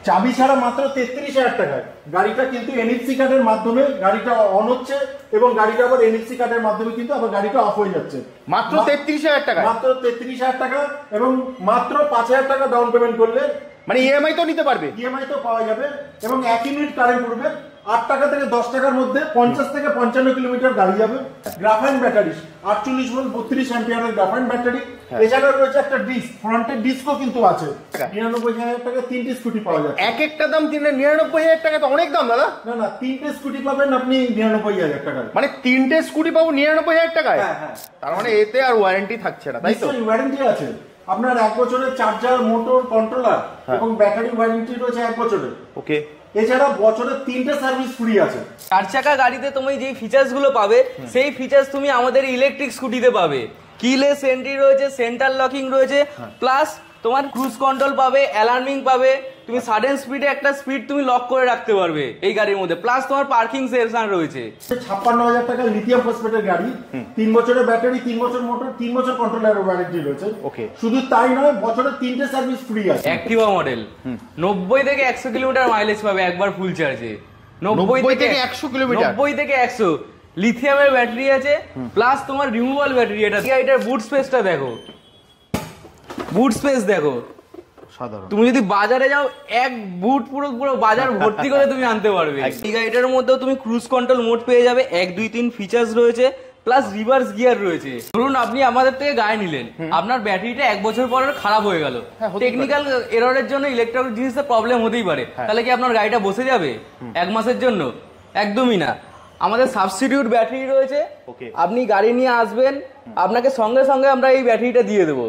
চাবি ছাড়া মাত্র 33,000 টাকায় গাড়িটা কিন্তু এনএফসি কার্ডের মাধ্যমে গাড়িটা অন হচ্ছে এবং গাড়িটা আবার এনএফসি কার্ডের মাধ্যমে কিন্তু আবার গাড়িটা অফ হয়ে যাচ্ছে মাত্র 33,000 টাকা। মাত্র 33,000 টাকা এবং মাত্র 5,000 টাকা ডাউন পেমেন্ট করলে মানে ইএমআই তো নিতে পারবে, ইএমআই তো পাওয়া যাবে এবং 1 ইউনিট কারেন্ট উঠবে। 8 টাকা থেকে 10 টাকার মধ্যে 50 থেকে 55 কিলোমিটার গাড়ি যাবে। গ্রাফাইন ব্যাটারি 48 ভোল্ট 32 অ্যাম্পিয়ারের গ্রাফাইন ব্যাটারি। এছাড়া রয়েছে একটা ডিস্ক, ফ্রন্টের ডিস্কও কিন্তু আছে। 99,000 টাকা তিনটে স্কুটি পাওয়া যাচ্ছে। এক একটা দাম 99,000 টাকা, তো অনেক দাম দাদা। না না, তিনটে স্কুটি পাবেন আপনি 99,000 টাকায়। মানে তিনটে স্কুটি পাবো 99,000 টাকায়? হ্যাঁ হ্যাঁ। তার মানে এতে আর ওয়ারেন্টি থাকছে না, তাই তো? ওয়ারেন্টি আছে আপনার 1 বছরের চার্জার, মোটর, কন্ট্রোলার এবং ব্যাটারি ওয়ারেন্টি রয়েছে 1 বছরের। ওকে। এছাড়া বছরে 3টে সার্ভিস ফ্রি আছে। 4 চাকা গাড়িতে তুমি যে ফিচার্স গুলো পাবে সেই ফিচার্স তুমি আমাদের ইলেকট্রিক স্কুটিতে পাবে। কিলেস এন্ট্রি রয়েছে, সেন্টার লকিং রয়েছে, প্লাস তোমার ক্রুজ কন্ট্রোল পাবে, অ্যালার্মিং পাবে। তুমি সাডেন স্পিডে একটা স্পিড তুমি লক করে রাখতে পারবে এই গাড়ির মধ্যে, প্লাস তোমার পার্কিং সেকশন রয়েছে। 56,000 টাকা লিথিয়াম ফসফেটের গাড়ি, 3 বছরের ব্যাটারি, 3 বছর মোটর, 3 বছর কন্ট্রোলার ওয়ারেন্টি রয়েছে। ওকে। শুধু তাই নয়, বছরে 3টে সার্ভিস ফ্রি আছে। অ্যাক্টিভা মডেল 90 থেকে 100 কিলোমিটার মাইলেজ পাবে একবার ফুল চার্জে। 90 থেকে 100 কিলোমিটার? 90 থেকে 100। লিথিয়ামের ব্যাটারি আছে, প্লাস তোমার রিমুভাল ব্যাটারি। এটার বুট স্পেসটা দেখো, বুট স্পেস দেখো সাধারণ। তুমি যদি বাজারে যাও এক বুট পুরো পুরো বাজার ভর্তি করে তুমি আনতে পারবে। এই গাড়িটার মধ্যেও তুমি ক্রুজ কন্ট্রোল মোড পেয়ে যাবে, 1 2 3 ফিচার্স রয়েছে, প্লাস রিভার্স গিয়ার রয়েছে। ধরুন আপনি আমাদের থেকে গাড়ি নিলেন, আপনার ব্যাটারিটা 1 বছর পরে খারাপ হয়ে গেল, টেকনিক্যাল এররের জন্য ইলেকট্রিক জিনিসের প্রবলেম হতেই পারে, তাহলে কি আপনার গাড়িটা বসে যাবে 1 মাসের জন্য? একদমই না। আমাদের সাবস্টিটিউট ব্যাটারি রয়েছে, আপনি গাড়ি নিয়ে আসবেন, আপনাকে সঙ্গে সঙ্গে আমরা এই ব্যাটারিটা দিয়ে দেবো।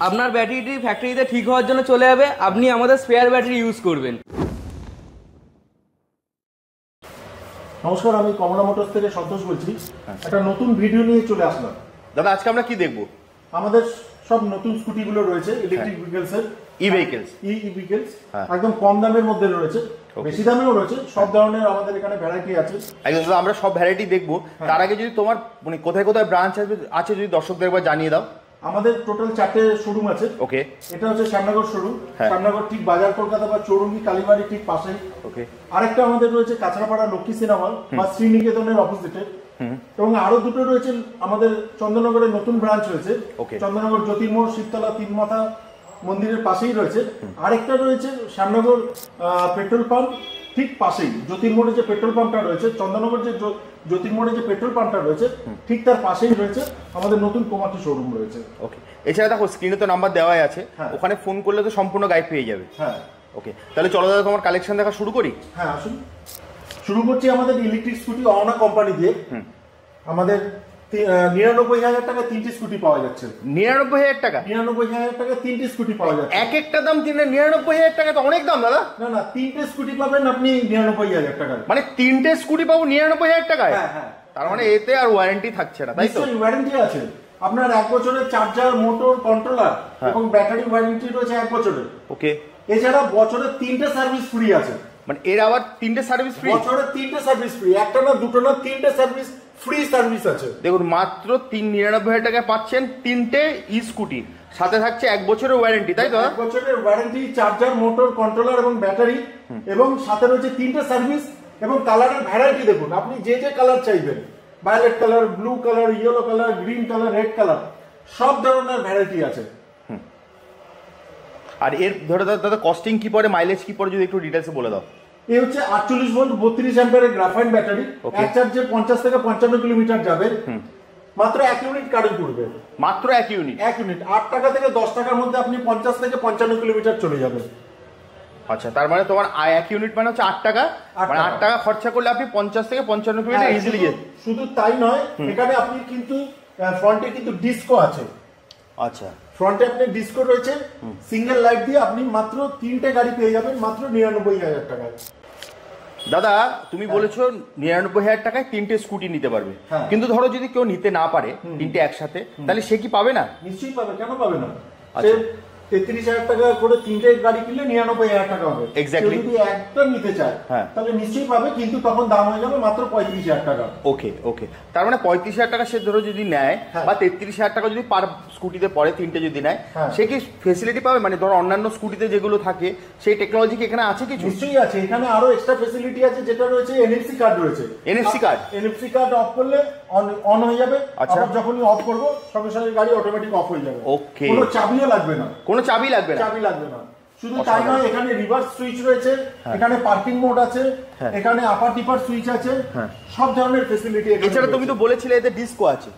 আপনার ব্যাটারিটি ফ্যাক্টরিতে ঠিক হওয়ার জন্য চলে যাবে, আপনি আমাদের স্পেয়ার ব্যাটারি ইউজ করবেন। নমস্কার, আমি কমলা মোটরস থেকে সন্তোষ বলছি। একটা নতুন ভিডিও নিয়ে চলে আসলাম। দাদা আজকে আমরা কি দেখবো? আমাদের সব নতুন স্কুটিগুলো রয়েছে ইলেকট্রিক ভেহিকলসের, ই ভেহিকলস, ভেহিকলস একদম কম দামের মধ্যে রয়েছে, বেশি দামেও রয়েছে, সব ধরনের আমাদের এখানে ভ্যারাইটি আছে। একদম আমরা সব ভ্যারাইটি দেখবো। তার আগে যদি তোমার মানে কোথায় কোথায় ব্রাঞ্চ আছে যদি দর্শকদের একবার জানিয়ে দাও। আমাদের টোটাল 4টে শোরুম আছে। ওকে। এটা হচ্ছে শ্যামনগর শোরুম, শ্যামনগর ঠিক বাজার কলকাতা বা চৌরঙ্গি কালীবাড়ি ঠিক পাশেই। ওকে। আরেকটা আমাদের রয়েছে কাঁচরাপাড়া লক্ষ্মী সিনেমা হল বা শ্রীনিকেতনের অপোজিটে, এবং আরো দুটো রয়েছে আমাদের চন্দননগরের নতুন ব্রাঞ্চ রয়েছে, চন্দননগর জ্যোতির্মোড় শিবতলা 3 মাথা মন্দিরের পাশেই রয়েছে। আরেকটা রয়েছে শ্যামনগর পেট্রোল পাম্প ঠিক পাশেই, জ্যোতির্মোড়ে যে পেট্রোল পাম্পটা রয়েছে, চন্দননগর যে জ্যোতির্মোড়ে যে পেট্রোল পাম্পটা রয়েছে ঠিক তার পাশেই রয়েছে আমাদের নতুন কোমাটি শোরুম রয়েছে। ওকে। এছাড়া দেখো স্ক্রিনে তো নাম্বার দেওয়াই আছে, ওখানে ফোন করলে তো সম্পূর্ণ গাইড পেয়ে যাবে। হ্যাঁ। ওকে, তাহলে চলো দাদা তোমার কালেকশন দেখা শুরু করি। হ্যাঁ আসুন, শুরু করছি আমাদের ইলেকট্রিক স্কুটি অনা কোম্পানি দিয়ে। আমাদের 99,000 টাকা 3টে স্কুটি পাওয়া যাচ্ছে। 99,000 টাকা? 99,000 টাকা 3টে স্কুটি পাওয়া যাচ্ছে। এক একটা দাম 99,000 টাকা, তো অনেক দাম দাদা। না না, 3টে স্কুটি পাবেন আপনি 99,000 টাকায়। মানে 3টে স্কুটি পাবো 99,000 টাকায়? হ্যাঁ হ্যাঁ। তার মানে এতে আর ওয়ারেন্টি থাকছে না, তাই তো? ওয়ারেন্টি আছে আপনার 1 বছরের চার্জার, মোটর, কন্ট্রোলার এবং ব্যাটারি ওয়ারেন্টি রয়েছে 1 বছরের। ওকে। এছাড়া বছরে 3টে সার্ভিস ফ্রি আছে। মানে এর আবার 3টে সার্ভিস ফ্রি? বছরে 3টে সার্ভিস ফ্রি, একটা না দুটো না 3টে সার্ভিস ফ্রি সার্ভিস আছে। দেখুন মাত্র 99,000 টাকায় পাচ্ছেন 3টে ই স্কুটি, সাথে থাকছে 1 বছরের ওয়ারেন্টি, তাই তো? 1 বছরের ওয়ারেন্টি, চার্জার, মোটর, কন্ট্রোলার এবং ব্যাটারি, এবং সাথে রয়েছে 3টে সার্ভিস। এবং কালারের ভ্যারাইটি দেখুন, আপনি যে যে কালার চাইবেন, violet colour, blue colour, yellow colour, green colour, red colour, সব ধরনের ভ্যারাইটি আছে। আর এর ধরে দাদা কস্টিং কি পড়ে, মাইলেজ কি পড়ে, যদি একটু ডিটেইলসে বলে দাও। এই হচ্ছে 48 ভোল্ট 32 অ্যাম্পিয়ারের গ্রাফাইন ব্যাটারি, এক চার্জে 50 থেকে 55 কিলোমিটার যাবে, মাত্র 1 ইউনিট কারেন্ট উঠবে। মাত্র 1 ইউনিট? 1 ইউনিট 8 টাকা থেকে 10 টাকার মধ্যে আপনি 50 থেকে 55 কিলোমিটার চলে যাবেন। আচ্ছা, তার মানে তোমার 1 ইউনিট মানে হচ্ছে 8 টাকা, মানে 8 টাকা খরচা করলে আপনি 50 থেকে 55 কিলোমিটার ইজিলি যেতে। শুধু তাই নয়, এখানে আপনি কিন্তু ফ্রন্টে কিন্তু ডিস্কো আছে। আচ্ছা, ফ্রন্টে আপনি ডিস্কো রয়েছে, সিঙ্গেল লাইট দিয়ে আপনি মাত্র 3টে গাড়ি পেয়ে যাবেন মাত্র 99,000 টাকায়। দাদা তুমি বলেছো 99,000 টাকায় 3টে স্কুটি নিতে পারবে, কিন্তু ধরো যদি কেউ নিতে না পারে 3টে একসাথে, তাহলে সে কি পাবে না? নিশ্চয়ই পাবে, কেন পাবে না? 33,000 টাকা করে 3টে গাড়ি কিনলে 99,000 টাকা হবে। Exactly. যদি একটা নিতে চায় হ্যাঁ। তাহলে নিশ্চয়ই পাবে, কিন্তু তখন দাম হয়ে যাবে মাত্র 35,000 টাকা। ওকে ওকে, তার মানে 35,000 টাকা সে ধরো যদি নেয় হ্যাঁ। বা 33,000 টাকা যদি পার স্কুটিতে পড়ে 3টে যদি নেয়, হ্যাঁ। সে কি ফেসিলিটি পাবে? মানে ধরো অন্যান্য স্কুটিতে যেগুলো থাকে সেই টেকনোলজি কি এখানে আছে কিছু? নিশ্চয়ই আছে, এখানে আরো এক্সট্রা ফেসিলিটি আছে, যেটা রয়েছে এনএফসি কার্ড রয়েছে। NFC card? NFC card of করলে অন হয়ে যাবে, আচ্ছা। আবার যখনই অফ করবো সঙ্গে সঙ্গে গাড়ি অটোমেটিক অফ হয়ে যাবে। ওকে। কোনো চাবিও লাগবে না। কোনো চাবি লাগবে না? চাবি লাগবে না। শুধু তাই নয়, এখানে রিভার্স সুইচ রয়েছে, এখানে পার্কিং মোড আছে, এখানে আপার টিপার সুইচ আছে, সব ধরনের ফেসিলিটি। এছাড়া তুমি তো বলেছিলে এতে ডিস্কো আছে,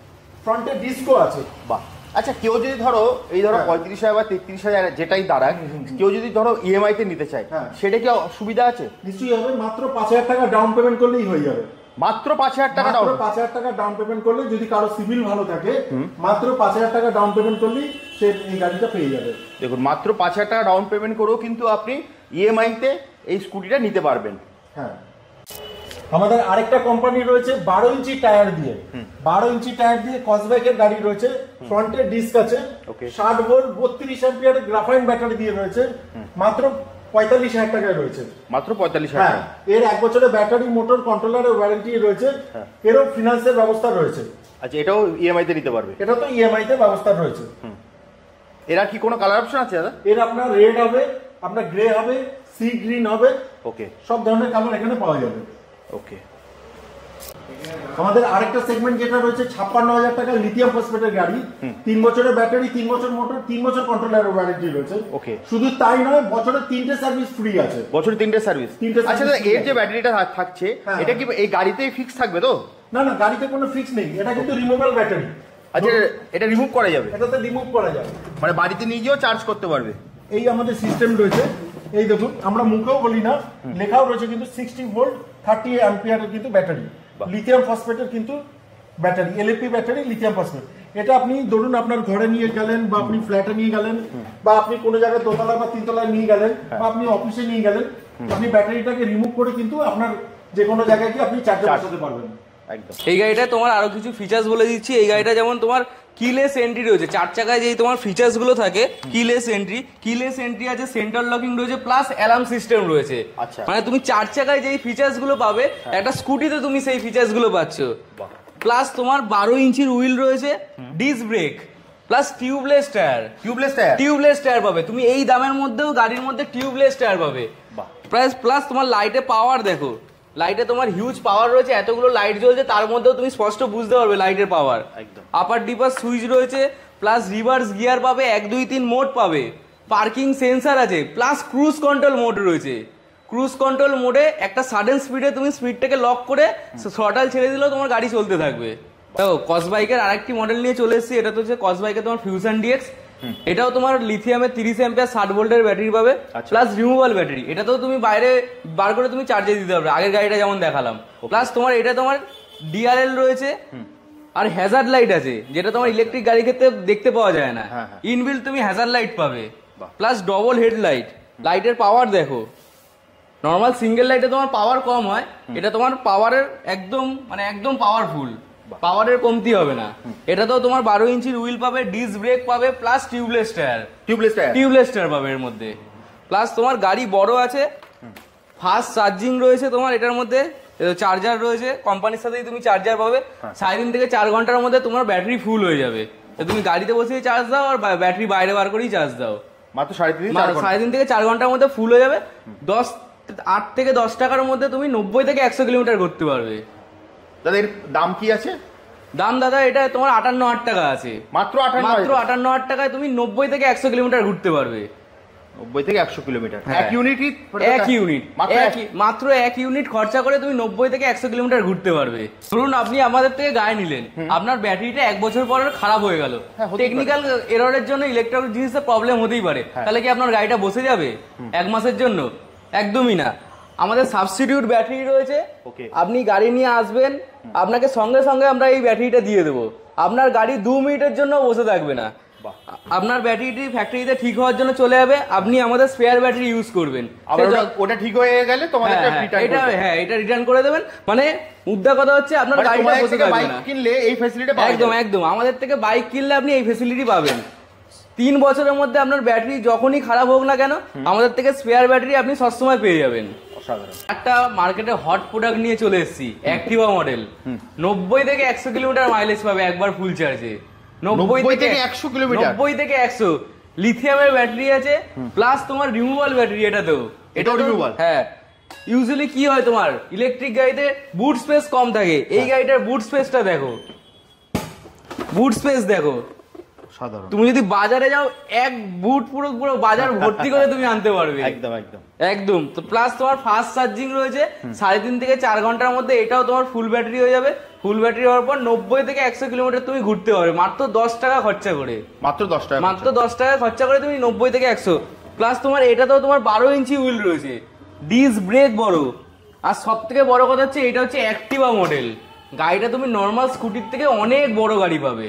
ফ্রন্টে ডিস্কো আছে। বাহ। আচ্ছা, কেউ যদি ধরো এই ধরো 35,000 বা 33,000 যেটাই দাঁড়ায়, কেউ যদি ধরো ইএমআই তে নিতে চায়, সেটা কি সুবিধা আছে? নিশ্চয়ই হবে, মাত্র 5,000 টাকা ডাউন পেমেন্ট করলেই হয়ে যাবে। মাত্র 5,000 টাকা ডাউন? 5,000 টাকা ডাউন পেমেন্ট করলে, যদি কারো সিভিল ভালো থাকে, মাত্র 5,000 টাকা ডাউন পেমেন্ট করলেই সে এই গাড়িটা পেয়ে যাবে। দেখুন, মাত্র 5,000 টাকা ডাউন পেমেন্ট করেও কিন্তু আপনি ইএমআই তে এই স্কুটিটা নিতে পারবেন। হ্যাঁ, আমাদের আরেকটা কোম্পানি রয়েছে 12 ইঞ্চি টায়ার দিয়ে। 12 ইঞ্চি টায়ার দিয়ে কসব্যাকের গাড়ি রয়েছে, ফ্রন্টে ডিস্ক আছে, 60 ভোল্ট 32 অ্যাম্পিয়ারের গ্রাফাইন ব্যাটারি দিয়ে রয়েছে, মাত্র 45,000 টাকায় রয়েছে। মাত্র 45,000 টাকা? এর 1 বছরের ব্যাটারি, মোটর, কন্ট্রোলারের ওয়ারেন্টি রয়েছে, এরও ফিনান্সের ব্যবস্থা রয়েছে। আচ্ছা, এটাও ইএমআই তে নিতে পারবে? এটা তো ইএমআই তে ব্যবস্থা রয়েছে। এরা কি কোনো কালার অপশন আছে দাদা? এর আপনার রেড হবে, আপনার গ্রে হবে, সি গ্রিন হবে, ওকে, সব ধরনের কালার এখানে পাওয়া যাবে। ওকে। আমাদের আরেকটা সেগমেন্ট যেটা রয়েছে 56,000 টাকা লিথিয়াম ফসফেটের গাড়ি, 3 বছরের ব্যাটারি, 3 বছর মোটর, 3 বছর কন্ট্রোলারের ওয়ারেন্টি রয়েছে। ওকে। শুধু তাই নয়, বছরে 3টে সার্ভিস ফ্রি আছে। বছরে 3টে সার্ভিস? আচ্ছা দাদা, এর যে ব্যাটারিটা থাকছে, হ্যাঁ। এটা কি এই গাড়িতেই ফিক্স থাকবে তো? না না, গাড়িতে কোনো ফিক্স নেই, এটা কিন্তু রিমুভেবল ব্যাটারি। আচ্ছা, এটা রিমুভ করা যাবে? এটাতে রিমুভ করা যাবে, মানে বাড়িতে নিয়ে গিয়েও চার্জ করতে পারবে? এই আমাদের সিস্টেম রয়েছে। এই দেখুন, আমরা মুখেও বলি না, লেখাও রয়েছে কিন্তু 60 ভোল্ট 30 অ্যাম্পিয়ারের কিন্তু ব্যাটারি, লিথিয়াম ফসফেটের কিন্তু battery, LAP battery, lithium phosphate. এটা আপনি ধরুন আপনার ঘরে নিয়ে গেলেন, বা আপনি ফ্ল্যাটে নিয়ে গেলেন, বা আপনি কোনো জায়গায় দোতলা বা তিনতলায় নিয়ে গেলেন, বা আপনি অফিসে নিয়ে গেলেন, আপনি ব্যাটারিটাকে রিমুভ করে কিন্তু আপনার যে কোনো জায়গায় গিয়ে আপনি চার্জে বসাতে পারবেন। একদম। এই গাড়িটা তোমার আরো কিছু ফিচার্স বলে দিচ্ছি। এই গাড়িটা যেমন তোমার কিলেস এন্ট্রি রয়েছে, 4 চাকায় যেই তোমার ফিচার্স গুলো থাকে, কিলেস এন্ট্রি আছে, সেন্টার লকিং রয়েছে, প্লাস অ্যালার্ম সিস্টেম রয়েছে। আচ্ছা। মানে তুমি 4 চাকায় যেই ফিচার্স গুলো পাবে, একটা স্কুটিতে তুমি সেই ফিচার্স গুলো পাচ্ছ। প্লাস তোমার 12 ইঞ্চির হুইল রয়েছে, disc brake, plus tubeless tyre. Tubeless tyre পাবে তুমি এই দামের মধ্যেও, গাড়ির মধ্যে টিউবলেস টায়ার পাবে। প্লাস তোমার লাইটে পাওয়ার দেখো, লাইটে তোমার হিউজ পাওয়ার রয়েছে, এতগুলো লাইট জ্বলছে, তার মধ্যেও তুমি স্পষ্ট বুঝতে পারবে লাইটের পাওয়ার। আপার ডিপার সুইচ রয়েছে, প্লাস রিভার্স গিয়ার পাবে, 1 2 3 মোড পাবে, পার্কিং সেন্সার আছে, প্লাস ক্রুজ কন্ট্রোল মোড রয়েছে। ক্রুজ কন্ট্রোল মোডে একটা সাডেন স্পিডে তুমি স্পিডটাকে লক করে থ্রটাল ছেড়ে দিলেও তোমার গাড়ি চলতে থাকবে। দেখো, কসবাইকের আরেকটি মডেল নিয়ে চলে এসেছি, এটা তো হচ্ছে কসবাইকের তোমার ফিউশন ডিএক্স। এটাও তোমার লিথিয়ামের 30 অ্যাম্পিয়ার 60 ভোল্টের ব্যাটারি পাবে, প্লাস রিমুভাল ব্যাটারি। এটা তো তুমি বাইরে বার করে তুমি চার্জে দিতে পারবে, আগের গাড়িটা যেমন দেখালাম। প্লাস তোমার এটা তোমার ডিআরএল রয়েছে, আর হ্যাজার্ড লাইট আছে, যেটা তোমার ইলেকট্রিক গাড়ির ক্ষেত্রে দেখতে পাওয়া যায় না। ইনবিল্ট তুমি হ্যাজার্ড লাইট পাবে, প্লাস ডবল হেডলাইট। লাইটের পাওয়ার দেখো, নর্মাল সিঙ্গেল লাইটে তোমার পাওয়ার কম হয়, এটা তোমার পাওয়ারের একদম পাওয়ারফুল, পাওয়ারের কমতি হবে না। এটা তো তোমার 12 ইঞ্চির হুইল পাবে, ডিস্ক ব্রেক পাবে, প্লাস টিউবলেস টায়ার পাবে এর মধ্যে। প্লাস তোমার গাড়ি বড় আছে, ফাস্ট চার্জিং রয়েছে তোমার এটার মধ্যে, চার্জার রয়েছে, কোম্পানির সাথেই তুমি চার্জার পাবে। 3.5 থেকে 4 ঘন্টার মধ্যে তোমার ব্যাটারি ফুল হয়ে যাবে। তুমি গাড়িতে বসেই চার্জ দাও, আর ব্যাটারি বাইরে বার করেই চার্জ দাও, মাত্র 3.5 থেকে 4 ঘন্টার মধ্যে ফুল হয়ে যাবে। 8 থেকে 10 টাকার মধ্যে তুমি 90 থেকে 100 কিলোমিটার ঘুরতে পারবে। দাদা, এর দাম কি আছে? দাম দাদা, এটা তোমার 58,000 টাকা আছে। মাত্র 58,000 টাকায় তুমি 90 থেকে 100 কিলোমিটার ঘুরতে পারবে। 90 থেকে 100 কিলোমিটার? মাত্র এক ইউনিট খরচা করে তুমি 90 থেকে 100 কিলোমিটার ঘুরতে পারবে। ধরুন আপনি আমাদের থেকে গাড়ি নিলেন, আপনার ব্যাটারিটা 1 বছর পরে খারাপ হয়ে গেল, টেকনিক্যাল এররের জন্য ইলেকট্রনিক জিনিসের প্রবলেম হতেই পারে, তাহলে কি আপনার গাড়িটা বসে যাবে 1 মাসের জন্য? একদমই না। আমাদের সাবস্টিটিউট ব্যাটারি রয়েছে, আপনি গাড়ি নিয়ে আসবেন, আপনাকে সঙ্গে সঙ্গে আমরা এই ব্যাটারিটা দিয়ে দেবো, আপনার গাড়ি 2 মিনিটের জন্য বসে থাকবে না। আপনার ব্যাটারিটি ফ্যাক্টরিতে ঠিক হওয়ার জন্য চলে যাবে, আপনি আমাদের স্পেয়ার ব্যাটারি ইউজ করবেন, ওটা ঠিক হয়ে গেলে এটা রিটার্ন করে দেবেন। মানে মুদ্রা কথা হচ্ছে আপনার গাড়িটা বসে থাকবে না। কিনলে এই ফ্যাসিলিটি একদম আমাদের থেকে বাইক কিনলে আপনি এই ফ্যাসিলিটি পাবেন। 3 বছরের মধ্যে আপনার ব্যাটারি যখনই খারাপ হোক না কেন আমাদের থেকে স্পেয়ার ব্যাটারি আপনি সবসময় পেয়ে যাবেন। একটা মার্কেটে হট প্রোডাক্ট নিয়ে চলে এসেছি, অ্যাক্টিভা মডেল। 90 থেকে 100 কিলোমিটার মাইলেজ পাবে একবার ফুল চার্জে। 90 থেকে 100 কিলোমিটার, 90 থেকে 100। লিথিয়ামের ব্যাটারি আছে, প্লাস তোমার রিমুভাল ব্যাটারি। এটাও রিমুভাল। হ্যাঁ, ইউজুয়ালি কি হয় তোমার ইলেকট্রিক গাড়িতে বুট স্পেস কম থাকে, এই গাড়িটার বুট স্পেসটা দেখো, বুট স্পেস দেখো সাধারণ। তুমি যদি বাজারে যাও এক বুট পুরো পুরো বাজার ভর্তি করে তুমি আনতে পারবে। একদম একদম একদম। তো প্লাস তোমার ফাস্ট চার্জিং রয়েছে 3.5 থেকে 4 ঘন্টার মধ্যে, এটাও তোমার ফুল ব্যাটারি হয়ে যাবে। ফুল ব্যাটারি হওয়ার পর 90 থেকে 100 কিলোমিটার তুমি ঘুরতে পারবে মাত্র 10 টাকা খরচা করে। মাত্র 10 টাকা, মাত্র 10 টাকা খরচা করে তুমি 90 থেকে 100। প্লাস তোমার এটাতেও তোমার 12 ইঞ্চি হুইল রয়েছে, ডিস্ক ব্রেক বড়। আর সব থেকে বড় কথা হচ্ছে এটা হচ্ছে অ্যাক্টিভা মডেল। গাড়িটা তুমি নর্মাল স্কুটির থেকে অনেক বড় গাড়ি পাবে।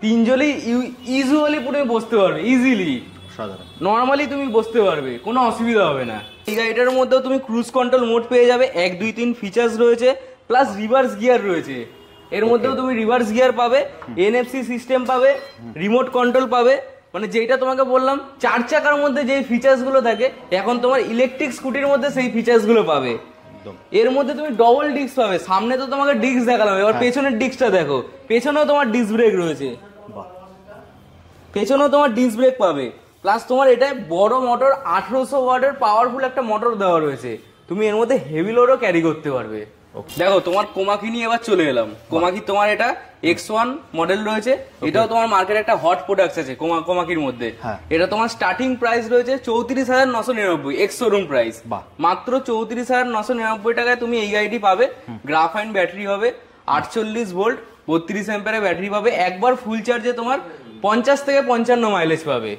3 জনই ইউজুয়ালি পুরো বসতে পারবে, ইজিলি নর্মালি তুমি বসতে পারবে, কোনো অসুবিধা হবে না। এই গাড়িটার মধ্যেও তুমি ক্রুজ কন্ট্রোল মোড পেয়ে যাবে, 1 2 3 ফিচার্স রয়েছে, প্লাস রিভার্স গিয়ার রয়েছে। এর মধ্যেও তুমি রিভার্স গিয়ার পাবে, এনএফসি সিস্টেম পাবে, রিমোট কন্ট্রোল পাবে। মানে যেটা তোমাকে বললাম 4 চাকার মধ্যে যে ফিচার্স গুলো থাকে এখন তোমার ইলেকট্রিক স্কুটির মধ্যে সেই ফিচার্স গুলো পাবে। এর মধ্যে তুমি ডবল ডিস্ক পাবে, সামনে তো তোমাকে ডিস্ক দেখালাম, এবার পেছনের ডিস্কটা দেখো, পেছনেও তোমার ডিস্ক ব্রেক রয়েছে, পেছনেও তোমার ডিস্ক ব্রেক পাবে। প্লাস তোমার এটা বড় মোটর 1800 ওয়াটের পাওয়ারফুল একটা মোটর দেওয়া রয়েছে, তুমি এর মধ্যে হেভি লোডও ক্যারি করতে পারবে। দেখো তোমার কোমাকি নিয়ে এবার চলে এলাম। কোমাকি তোমার এটা X1 মডেল রয়েছে, এটাও তোমার মার্কেটে একটা হট প্রোডাক্ট আছে কোমাকির মধ্যে। এটা তোমার স্টার্টিং প্রাইস রয়েছে 34,999 এক্স শোরুম প্রাইস। মাত্র 34,999 টাকায় তুমি এই গাড়িটি পাবে। গ্রাফাইন ব্যাটারি হবে, 48 ভোল্ট 32 অ্যাম্পিয়ারের ব্যাটারি পাবে। একবার ফুল চার্জে তোমার 50 থেকে 55 মাইলেজ পাবে।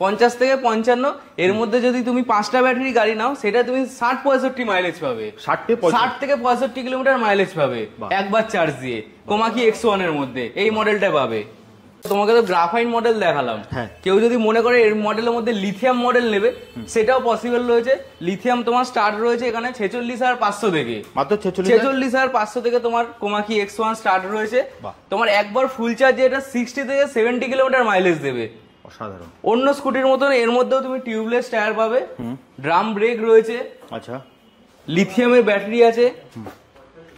50 থেকে 55। এর মধ্যে যদি তুমি 5টা ব্যাটারি গাড়ি নাও সেটা তুমি 60-65 মাইলেজ পাবে। 60 থেকে 65 কিলোমিটার মাইলেজ পাবে একবার চার্জ দিয়ে কোমাকি X1 এর মধ্যে এই মডেলটা পাবে। তোমাকে তো গ্রাফাইন মডেল দেখালাম, কেউ যদি মনে করে এর মডেলের মধ্যে লিথিয়াম মডেল নেবে সেটাও পসিবল রয়েছে। লিথিয়াম তোমার স্টার্ট রয়েছে এখানে 46,500 থেকে, মাত্র 46,500 থেকে তোমার কোমাকি X1 স্টার্ট রয়েছে। তোমার একবার ফুল চার্জে এটা 60 থেকে 70 কিলোমিটার মাইলেজ দেবে। অসাধারণ। অন্য স্কুটির মতন এর মধ্যেও তুমি টিউবলেস টায়ার পাবে, ড্রাম ব্রেক রয়েছে, আচ্ছা লিথিয়ামের ব্যাটারি আছে।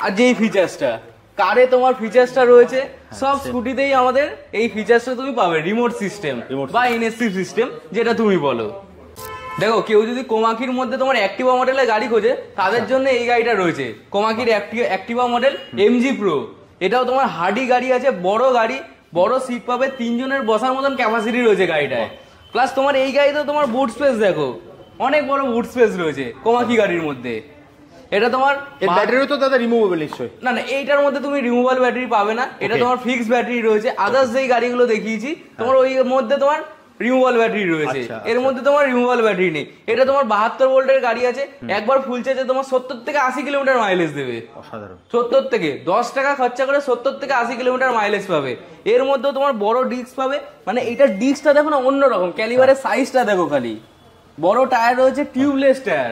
আর যেই ফিচার্সটা কারে তোমার ফিচার্সটা রয়েছে সব স্কুটিতেই আমাদের এই ফিচার্সটা তুমি পাবে, রিমোট সিস্টেম বা এনএসসি সিস্টেম যেটা তুমি বলো। দেখো কেউ যদি কোমাকির মধ্যে তোমার অ্যাক্টিভা মডেলের গাড়ি খোঁজে তাদের জন্য এই গাড়িটা রয়েছে, কোমাকির অ্যাক্টিভা মডেল MG Pro। এটাও তোমার হার্ডি গাড়ি আছে, বড় গাড়ি, বড় সিট পাবে, 3 জনের বসার মতন ক্যাপাসিটি রয়েছে গাড়িটায়। প্লাস তোমার এই গাড়িতে তোমার বুট স্পেস দেখো, অনেক বড় বুট স্পেস রয়েছে কোমাকি গাড়ির মধ্যে। এটা তোমার ব্যাটারিও তো দাদা রিমুভেবল নিশ্চয়ই? না না, এইটার মধ্যে তুমি রিমুভাল ব্যাটারি পাবে না, এটা তোমার ফিক্সড ব্যাটারি রয়েছে। আদার্স যেই গাড়িগুলো দেখিয়েছি তোমার ওই মধ্যে তোমার রিমুভাল ব্যাটারি রয়েছে, এর মধ্যে তোমার রিমুভাল ব্যাটারি নেই। এটা তোমার 72 ভোল্টের গাড়ি আছে, একবার ফুল চার্জে তোমার 70 থেকে 80 কিলোমিটার মাইলেজ দেবে। অসাধারণ। 70 থেকে 10 টাকা খরচা করে 70 থেকে 80 কিলোমিটার মাইলেজ পাবে। এর মধ্যে তোমার বড় ডিস্ক পাবে, মানে এইটার ডিস্কটা দেখো না অন্যরকম, ক্যালিবারের সাইজটা দেখো খালি। বড় টায়ার রয়েছে, টিউবলেস টায়ার,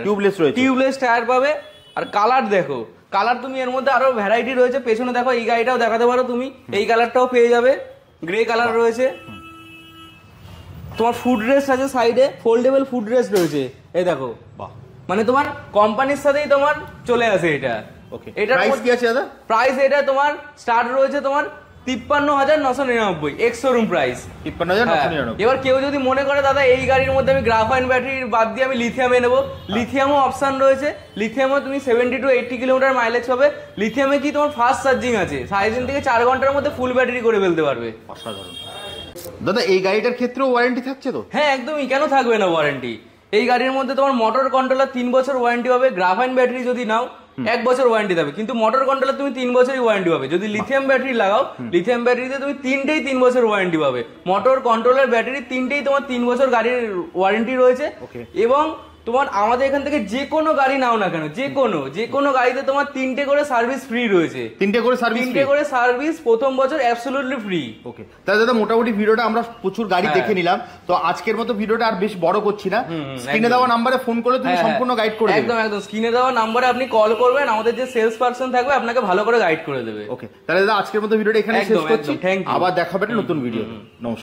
টিউবলেস টায়ার পাবে। আর কালার দেখো, কালার তুমি এর মধ্যে আরো ভ্যারাইটি রয়েছে। পেছনে দেখো এই গাড়িটাও দেখাতে পারো তুমি, এই কালারটাও পেয়ে যাবে, গ্রে কালার রয়েছে। তোমার ফুড রেস্ট আছে সাইডে, ফোল্ডেবল ফুড রেস্ট রয়েছে, এই দেখো। মানে তোমার কোম্পানির সাথেই তোমার চলে আসে এটা। এটা প্রাইস কি আছে দাদা? প্রাইস এটা তোমার স্টার্ট রয়েছে তোমার 53,999 এক্স শোরুম প্রাইস 53,999। এবার কেউ যদি মনে করে দাদা এই গাড়ির মধ্যে আমি গ্রাফাইন ব্যাটারি বাদ দিয়ে আমি লিথিয়ামে নেবো, লিথিয়ামও অপশন রয়েছে। লিথিয়ামও তুমি 70 to 80 কিলোমিটার মাইলেজ পাবে। লিথিয়ামে কি তোমার ফাস্ট চার্জিং আছে, 3.5 থেকে 4 ঘন্টার মধ্যে ফুল ব্যাটারি করে ফেলতে পারবে। অসাধারণ। দাদা এই গাড়িটার ক্ষেত্রেও ওয়ারেন্টি থাকছে তো? হ্যাঁ একদমই, কেন থাকবে না ওয়ারেন্টি। এই গাড়ির মধ্যে তোমার মোটর কন্ট্রোলার 3 বছর ওয়ারেন্টি পাবে। গ্রাফাইন ব্যাটারি যদি নাও 1 বছর ওয়ারেন্টি দেবে, কিন্তু মোটর কন্ট্রোলার তুমি 3 বছরই ওয়ারেন্টি পাবে। যদি লিথিয়াম ব্যাটারি লাগাও, লিথিয়াম ব্যাটারিতে তুমি 3 বছর ওয়ারেন্টি পাবে। মোটর কন্ট্রোলার ব্যাটারি 3টেই তোমার 3 বছর গাড়ির ওয়ারেন্টি রয়েছে। এবং তোমার আমাদের এখান থেকে যে কোনো গাড়ি নাও না কেন, যে কোনো গাড়িতে তোমার 3টে করে সার্ভিস ফ্রি রয়েছে। 3টে করে সার্ভিস প্রথম বছর অ্যাবসলিউটলি ফ্রি। ওকে, তাহলে দাদা মোটামুটি ভিডিওটা আমরা প্রচুর গাড়ি দেখে নিলাম। তো আজকের মতো ভিডিওটা আর বেশ বড় করছি না, স্ক্রিনে দেওয়া নাম্বারে ফোন করলে তুমি সম্পূর্ণ গাইড করে দেবে। একদম স্ক্রিনে দেওয়া নাম্বারে আপনি কল করবেন, আমাদের যে সেলস পারসন থাকবে আপনাকে ভালো করে গাইড করে দেবে। ওকে, তাহলে দাদা আজকের মতো ভিডিওটা এখানে শেষ করছি, আবার দেখা হবে নতুন ভিডিও। নমস্কার।